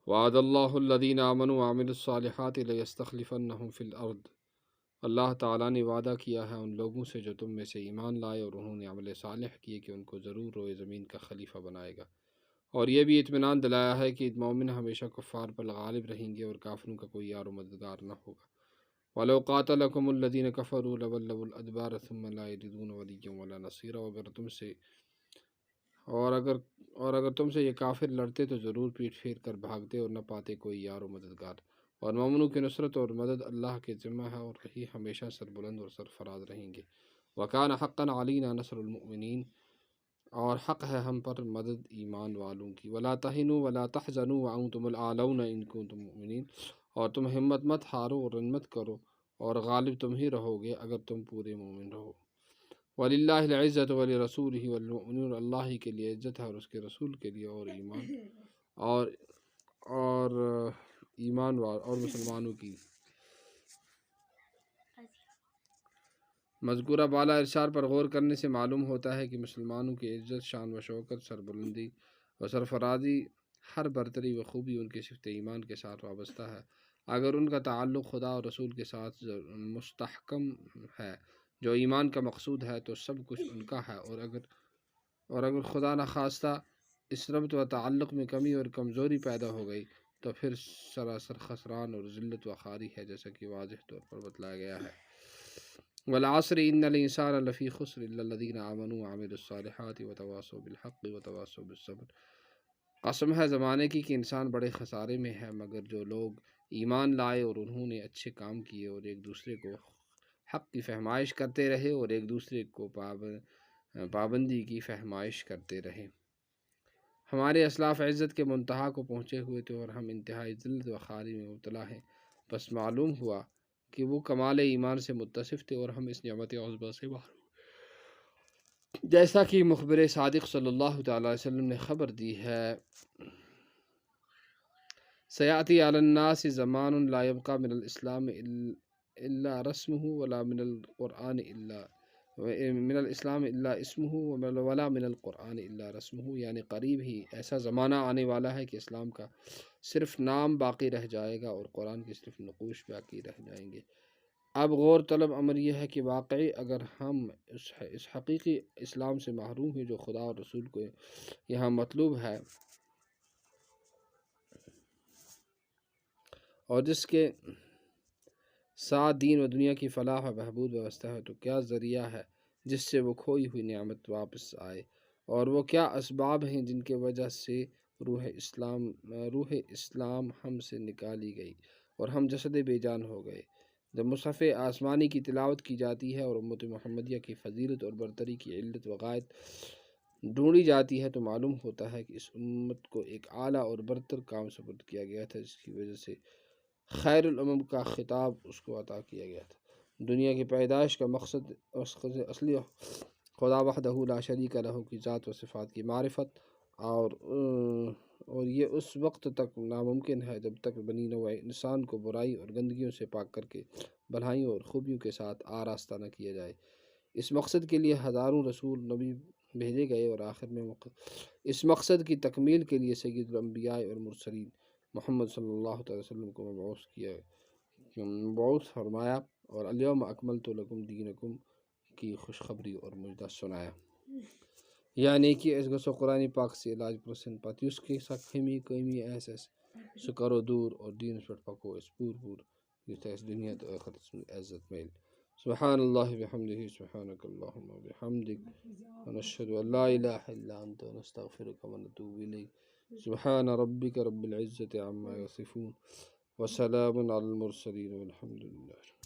وعد اللہ الذین آمنوا وعملوا الصالحات لیستخلفنہم فی الارض، اللہ تعالیٰ نے وعدہ کیا ہے ان لوگوں سے جو تم میں سے ایمان لائے اور انہوں نے عمل صالح کیے کہ ان کو ضرور روئے زمین کا خلیفہ بنائے گا، اور یہ بھی اطمینان دلایا ہے کہ مومن ہمیشہ کفار پر غالب رہیں گے اور کافروں کا کوئی یار و مددگار نہ ہوگا۔ وَلَوْ قَاتَلَكُمُ الَّذِينَ كَفَرُوا لَوَلَّوُا الْأَدْبَارَ ثُمَّ لَا يَجِدُونَ وَلِيًّا وَلَا نَصِيرًا، اگر تم سے یہ کافر لڑتے تو ضرور پیٹ پھیر کر بھاگتے اور نہ پاتے کوئی یار و مددگار، اور مومنوں کی نصرت اور مدد اللہ کے ذمہ ہے اور وہی ہمیشہ سربلند اور سرفراز رہیں گے۔ وَكَانَ حَقًّا عَلَيْنَا نَصْرُ الْمُؤْمِنِينَ، اور حق ہے ہم پر مدد ایمان والوں کی۔ وَلَا تَهِنُوا وَلَا تَحْزَنُوا وَأَنْتُمُ الْأَعْلَوْنَ إِن كُنتُم مُؤْمِنِينَ، اور تم ہمت مت ہارو اور رن مت کرو، اور غالب تم ہی رہو گے اگر تم پورے مومن رہو۔ وَلِلَّهِ الْعِزَّةُ وَلِرَسُولِهِ وَالْمُؤْمِنِينَ، اللہ ہی کے لیے عزت ہے اور اس کے رسول کے لیے اور ایمان اور مسلمانوں کی۔ مذکورہ بالا ارشاد پر غور کرنے سے معلوم ہوتا ہے کہ مسلمانوں کی عزت، شان و شوکت، سربلندی و سرفرازی، ہر برتری و خوبی ان کے صفت ایمان کے ساتھ وابستہ ہے۔ اگر ان کا تعلق خدا اور رسول کے ساتھ مستحکم ہے جو ایمان کا مقصود ہے تو سب کچھ ان کا ہے، اور اگر خدا نخواستہ اس ربط و تعلق میں کمی اور کمزوری پیدا ہو گئی تو پھر سراسر خسران اور ذلت و خواری ہے، جیسا کہ واضح طور پر بتلایا گیا ہے۔ والعصر ان الانسان لفی خسر الا الذین آمنوا وعملوا الصالحات وتواصوا بالحق وتواصوا بالصبر، قسم ہے زمانے کی کہ انسان بڑے خسارے میں ہے مگر جو لوگ ایمان لائے اور انہوں نے اچھے کام کیے اور ایک دوسرے کو حق کی فہمائش کرتے رہے اور ایک دوسرے کو پابندی کی فہمائش کرتے رہے۔ ہمارے اسلاف عزت کے منتہا کو پہنچے ہوئے تھے اور ہم انتہائی ذلت و خواری میں مبتلا ہیں، بس معلوم ہوا کہ وہ کمال ایمان سے متصف تھے اور ہم اس نعمت عظمیٰ سے محروم، جیسا کہ مخبر صادق صلی اللہ تعالی علیہ وسلم نے خبر دی ہے: سیأتی علی الناس زمان لا یبقى من الاسلام الا رسمه ولا من القرآن الا اسمه ولا من القرآن الا رسمه، یعنی قریب ہی ایسا زمانہ آنے والا ہے کہ اسلام کا صرف نام باقی رہ جائے گا اور قرآن کے صرف نقوش باقی رہ جائیں گے۔ اب غور طلب امر یہ ہے کہ واقعی اگر ہم اس حقیقی اسلام سے محروم ہیں جو خدا اور رسول کو یہاں مطلوب ہے اور جس کے ساتھ دین و دنیا کی فلاح و بہبود وابستہ ہے، تو کیا ذریعہ ہے جس سے وہ کھوئی ہوئی نعمت واپس آئے، اور وہ کیا اسباب ہیں جن کی وجہ سے روح اسلام ہم سے نکالی گئی اور ہم جسد بے جان ہو گئے۔ جب مصحف آسمانی کی تلاوت کی جاتی ہے اور امت محمدیہ کی فضیلت اور برتری کی علت و غایت ڈھونڈی جاتی ہے تو معلوم ہوتا ہے کہ اس امت کو ایک اعلیٰ اور برتر کام سپرد کیا گیا تھا، جس کی وجہ سے خیر الامم کا خطاب اس کو عطا کیا گیا تھا۔ دنیا کی پیدائش کا مقصد اصلی خدا وحدہ لا شریک لہ کی ذات و صفات کی معرفت، اور یہ اس وقت تک ناممکن ہے جب تک بنی نوع انسان کو برائی اور گندگیوں سے پاک کر کے بھلائیوں اور خوبیوں کے ساتھ آراستہ نہ کیا جائے۔ اس مقصد کے لیے ہزاروں رسول نبی بھیجے گئے اور آخر میں اس مقصد کی تکمیل کے لیے سید الانبیاء اور مرسلین محمد صلی اللہ علیہ وسلم کو مبعوث فرمایا اور الیوم اکملت لکم دینکم کی خوشخبری اور مجدہ سنایا، یعنی کہ اس گسو قرآن پاک سے علاج پرسن پت یس کے سکھمی کمی ایس سو کرو دور اور دین پہ پکو اس پور یتھ اس دنیا تو آخرت عزت میل۔ سبحان اللہ بحمدہ، سبحانک اللہم وبحمدک، ونشہد ان لا الہ الا انت، ونستغفرک ونتوب الیک۔ سبحان ربک رب العزت عما یصفون، وسلام علی المرسلین، والحمد للہ۔